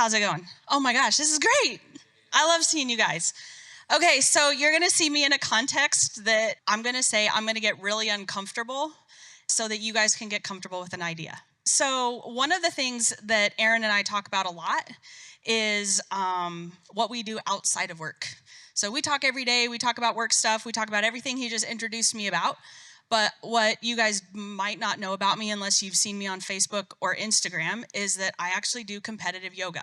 How's it going? Oh my gosh, this is great. I love seeing you guys. Okay, so you're going to see me in a context that I'm going to get really uncomfortable so that you guys can get comfortable with an idea. So one of the things that Aaron and I talk about a lot is what we do outside of work. So we talk every day, we talk about work stuff, we talk about everything he just introduced me about. But what you guys might not know about me unless you've seen me on Facebook or Instagram is that I actually do competitive yoga.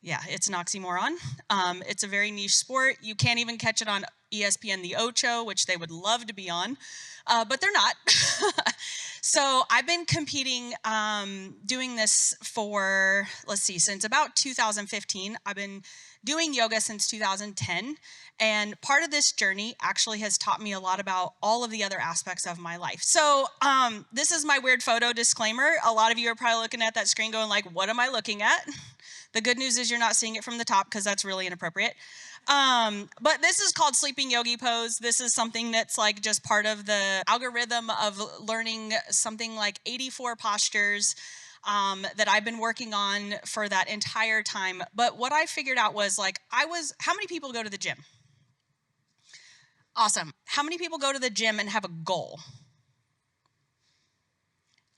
Yeah, it's an oxymoron. It's a very niche sport. You can't even catch it on ESPN The Ocho, which they would love to be on, but they're not. So I've been competing, doing this for, since about 2015. I've been doing yoga since 2010. And part of this journey actually has taught me a lot about all of the other aspects of my life. So this is my weird photo disclaimer. A lot of you are probably looking at that screen going like, what am I looking at? The good news is you're not seeing it from the top because that's really inappropriate. But this is called sleeping yogi pose. This is something that's like just part of the algorithm of learning something like 84 postures that I've been working on for that entire time. But what I figured out was how many people go to the gym? Awesome. How many people go to the gym and have a goal?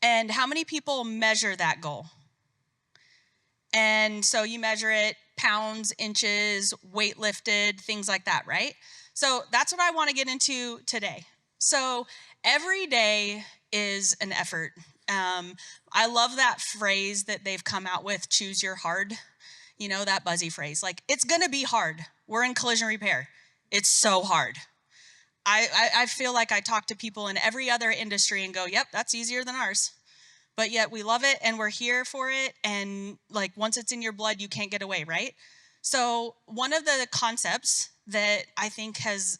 And how many people measure that goal? And so you measure it pounds, inches, weight lifted, things like that, right? So that's what I want to get into today. So every day is an effort. I love that phrase that they've come out with, choose your hard. You know, that buzzy phrase, like, it's going to be hard. We're in collision repair. It's so hard. I feel like I talk to people in every other industry and go, yep, that's easier than ours. But yet we love it and we're here for it. And like once it's in your blood, you can't get away, right? So one of the concepts that I think has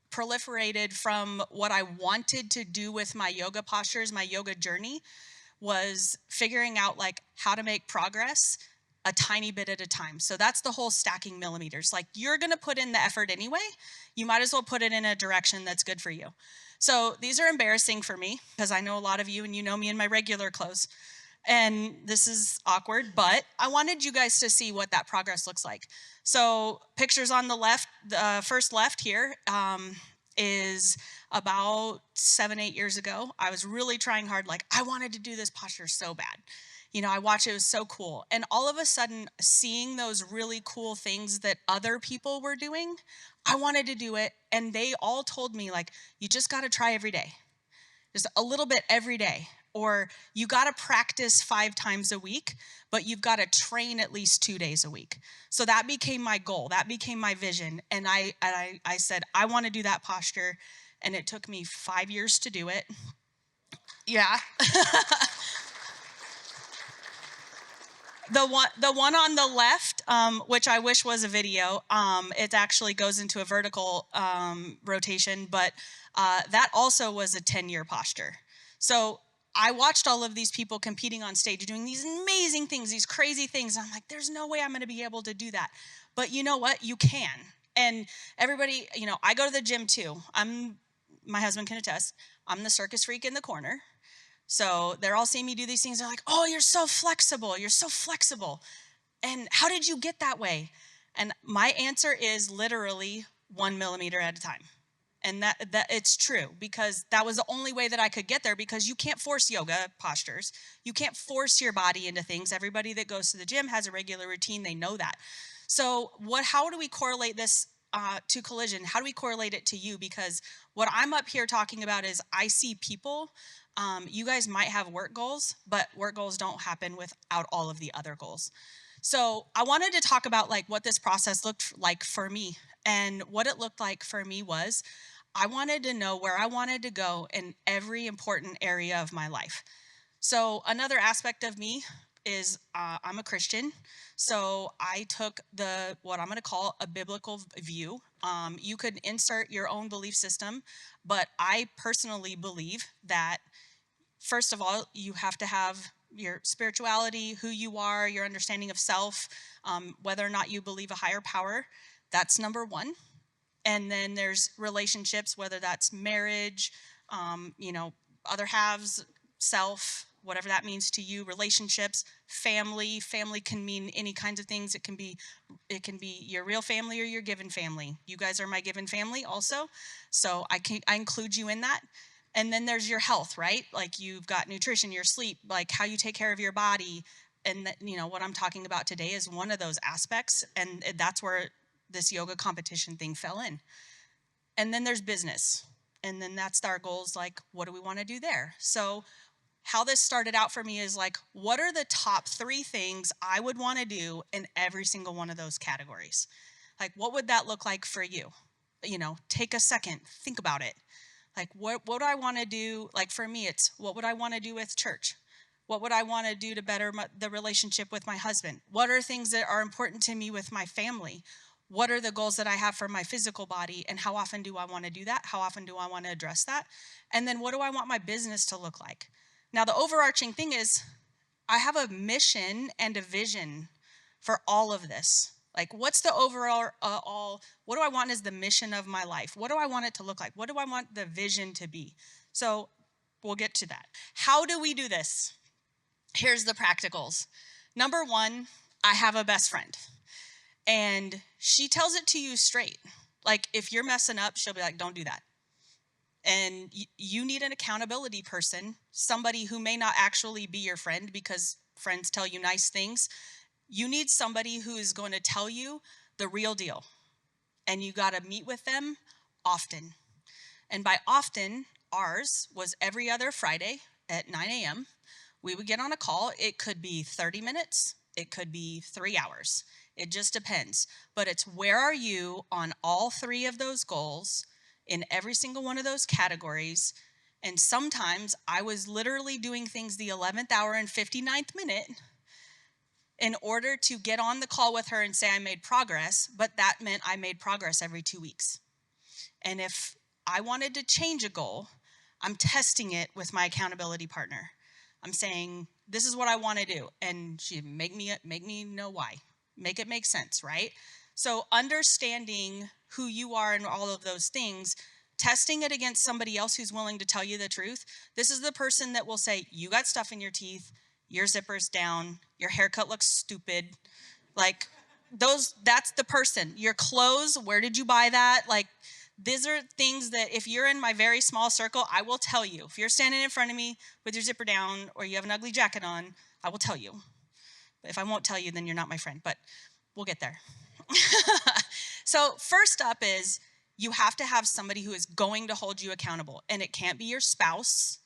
proliferated from what I wanted to do with my yoga postures, my yoga journey, was figuring out like how to make progress a tiny bit at a time. So that's the whole stacking millimeters. Like you're going to put in the effort anyway. You might as well put it in a direction that's good for you. So these are embarrassing for me because I know a lot of you and you know me in my regular clothes. And this is awkward, but I wanted you guys to see what that progress looks like. So pictures on the left, the first left here is about 7-8 years ago. I was really trying hard. Like I wanted to do this posture so bad. You know, I watched it was so cool. And all of a sudden, seeing those really cool things that other people were doing, I wanted to do it. And they all told me, like, you just got to try every day. Just a little bit every day. Or you got to practice 5 times a week, but you've got to train at least 2 days a week. So that became my goal. That became my vision. And I said, I want to do that posture. And it took me 5 years to do it. Yeah. The one on the left, which I wish was a video, it actually goes into a vertical rotation, but that also was a 10-year posture. So I watched all of these people competing on stage, doing these amazing things, these crazy things. And I'm like, there's no way I'm going to be able to do that. But you know what? You can. And everybody, you know, I go to the gym too. My husband can attest, I'm the circus freak in the corner. So they're all seeing me do these things. They're like, oh, you're so flexible. You're so flexible. And how did you get that way? And my answer is literally 1 millimeter at a time. And that it's true because that was the only way that I could get there because you can't force yoga postures. You can't force your body into things. Everybody that goes to the gym has a regular routine. They know that. So how do we correlate this to collision? How do we correlate it to you? Because what I'm up here talking about is I see people. You guys might have work goals, but work goals don't happen without all of the other goals. So I wanted to talk about like what this process looked like for me. And what it looked like for me was I wanted to know where I wanted to go in every important area of my life. So another aspect of me is I'm a Christian. So I took what I'm going to call a biblical view. You could insert your own belief system, but I personally believe that first of all, you have to have your spirituality, who you are, your understanding of self, whether or not you believe a higher power. That's number one. And then there's relationships, whether that's marriage, other halves, self, whatever that means to you, relationships, family. Family can mean any kinds of things. It can be your real family or your given family. You guys are my given family also. So I include you in that. And then there's your health, right? Like you've got nutrition, your sleep, like how you take care of your body. And what I'm talking about today is one of those aspects. And that's where this yoga competition thing fell in. And then there's business. And then that's our goals, like, what do we want to do there? So how this started out for me is like, what are the top 3 things I would want to do in every single one of those categories? Like, what would that look like for you? Take a second, think about it. Like, what do I want to do? Like, for me, it's what would I want to do with church? What would I want to do to better the relationship with my husband? What are things that are important to me with my family? What are the goals that I have for my physical body, and how often do I want to do that? How often do I want to address that? And then what do I want my business to look like? Now, the overarching thing is I have a mission and a vision for all of this. Like, what's the overall, what do I want as the mission of my life? What do I want it to look like? What do I want the vision to be? So we'll get to that. How do we do this? Here's the practicals. Number 1, I have a best friend. And she tells it to you straight. Like, if you're messing up, she'll be like, don't do that. And you need an accountability person, somebody who may not actually be your friend because friends tell you nice things. You need somebody who is going to tell you the real deal. And you got to meet with them often. And by often, ours was every other Friday at 9 a.m. We would get on a call. It could be 30 minutes. It could be 3 hours. It just depends. But it's where are you on all 3 of those goals in every single one of those categories. And sometimes I was literally doing things the 11th hour and 59th minute in order to get on the call with her and say I made progress, but that meant I made progress every 2 weeks. And if I wanted to change a goal, I'm testing it with my accountability partner. I'm saying, this is what I want to do. And she make me know why. Make it make sense, right? So understanding who you are and all of those things, testing it against somebody else who's willing to tell you the truth. This is the person that will say, you got stuff in your teeth, your zipper's down, your haircut looks stupid. Like, that's the person. Your clothes, where did you buy that? Like, these are things that if you're in my very small circle, I will tell you. If you're standing in front of me with your zipper down or you have an ugly jacket on, I will tell you. If I won't tell you, then you're not my friend, but we'll get there. So first up is you have to have somebody who is going to hold you accountable. And it can't be your spouse,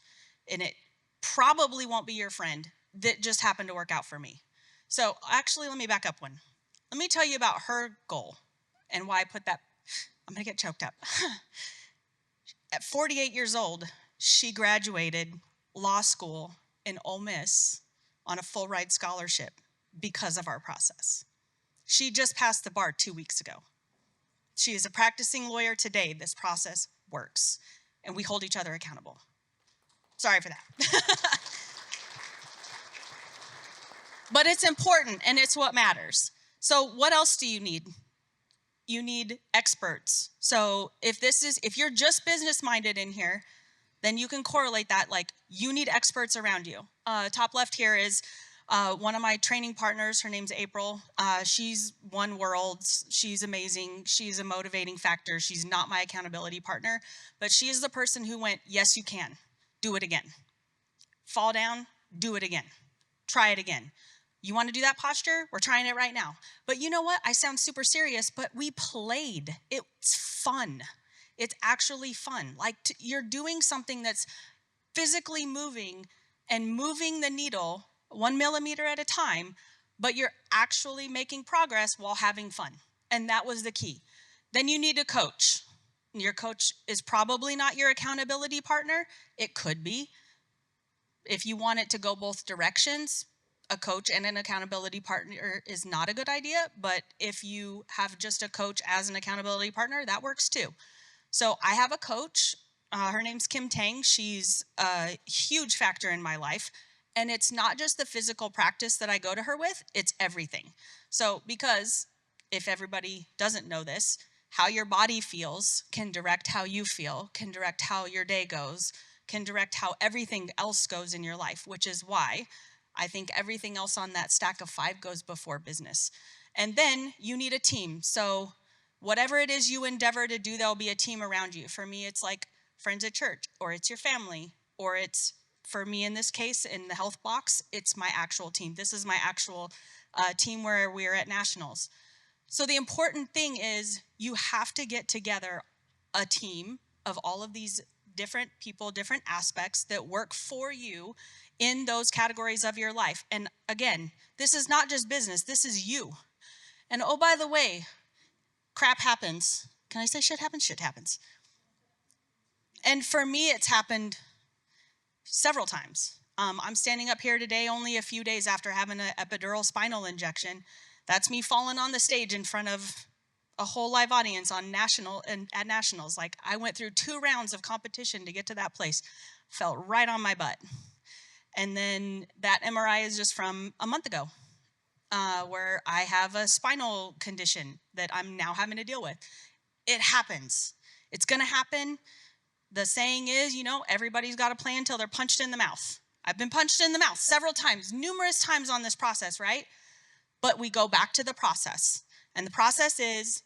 and it probably won't be your friend. That just happened to work out for me. So actually, let me back up one. Let me tell you about her goal and why I put that. I'm going to get choked up. At 48 years old, she graduated law school in Ole Miss on a full ride scholarship because of our process. She just passed the bar 2 weeks ago. She is a practicing lawyer today. This process works, and we hold each other accountable. Sorry for that. But it's important, and it's what matters. So what else do you need? You need experts. So if you're just business-minded in here, then you can correlate that, like, you need experts around you. Top left here is one of my training partners. Her name's April. She's won worlds. She's amazing. She's a motivating factor. She's not my accountability partner, but she is the person who went, yes, you can. Do it again. Fall down, do it again. Try it again. You want to do that posture? We're trying it right now. But you know what? I sound super serious, but we played. It's fun. It's actually fun. Like, you're doing something that's physically moving and moving the needle 1 millimeter at a time, but you're actually making progress while having fun. And that was the key. Then you need a coach. Your coach is probably not your accountability partner. It could be. If you want it to go both directions, a coach and an accountability partner is not a good idea, but if you have just a coach as an accountability partner, that works too. So I have a coach. Her name's Kim Tang. She's a huge factor in my life. And it's not just the physical practice that I go to her with, it's everything. So because if everybody doesn't know this, how your body feels can direct how you feel, can direct how your day goes, can direct how everything else goes in your life, which is why I think everything else on that stack of 5 goes before business. And then you need a team. So whatever it is you endeavor to do, there'll be a team around you. For me, it's like friends at church, or it's your family, or it's, for me in this case, in the health box, it's my actual team. This is my actual team where we're at nationals. So the important thing is you have to get together a team of all of these different people, different aspects that work for you in those categories of your life. And again, this is not just business, this is you. And oh, by the way, crap happens. Can I say shit happens? Shit happens. And for me, it's happened several times. I'm standing up here today only a few days after having an epidural spinal injection. That's me falling on the stage in front of a whole live audience on at nationals. Like, I went through 2 rounds of competition to get to that place. Fell right on my butt. And then that MRI is just from a month ago, where I have a spinal condition that I'm now having to deal with. It happens. It's gonna happen. The saying is, everybody's got a plan until they're punched in the mouth. I've been punched in the mouth several times, numerous times on this process, right? But we go back to the process. And the process is,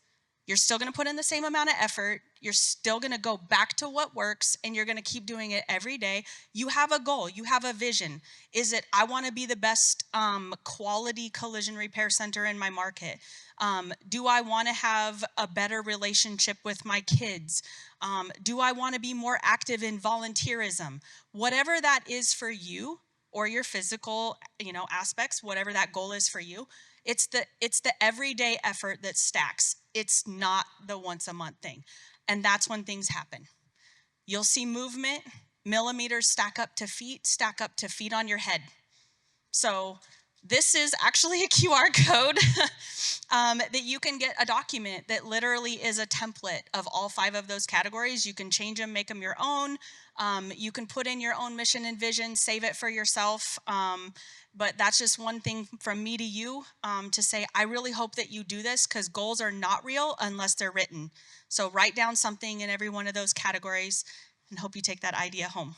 you're still gonna put in the same amount of effort, you're still gonna go back to what works, and you're gonna keep doing it every day. You have a goal, you have a vision. Is it, I wanna be the best quality collision repair center in my market? Do I wanna have a better relationship with my kids? Do I wanna be more active in volunteerism? Whatever that is for you, or your physical, aspects, whatever that goal is for you, it's the everyday effort that stacks. It's not the once a month thing. And that's when things happen. You'll see movement, millimeters stack up to feet on your head. So this is actually a QR code that you can get a document that literally is a template of all 5 of those categories. You can change them, make them your own. You can put in your own mission and vision, save it for yourself. But that's just one thing from me to you, to say, I really hope that you do this, because goals are not real unless they're written. So write down something in every one of those categories, and hope you take that idea home.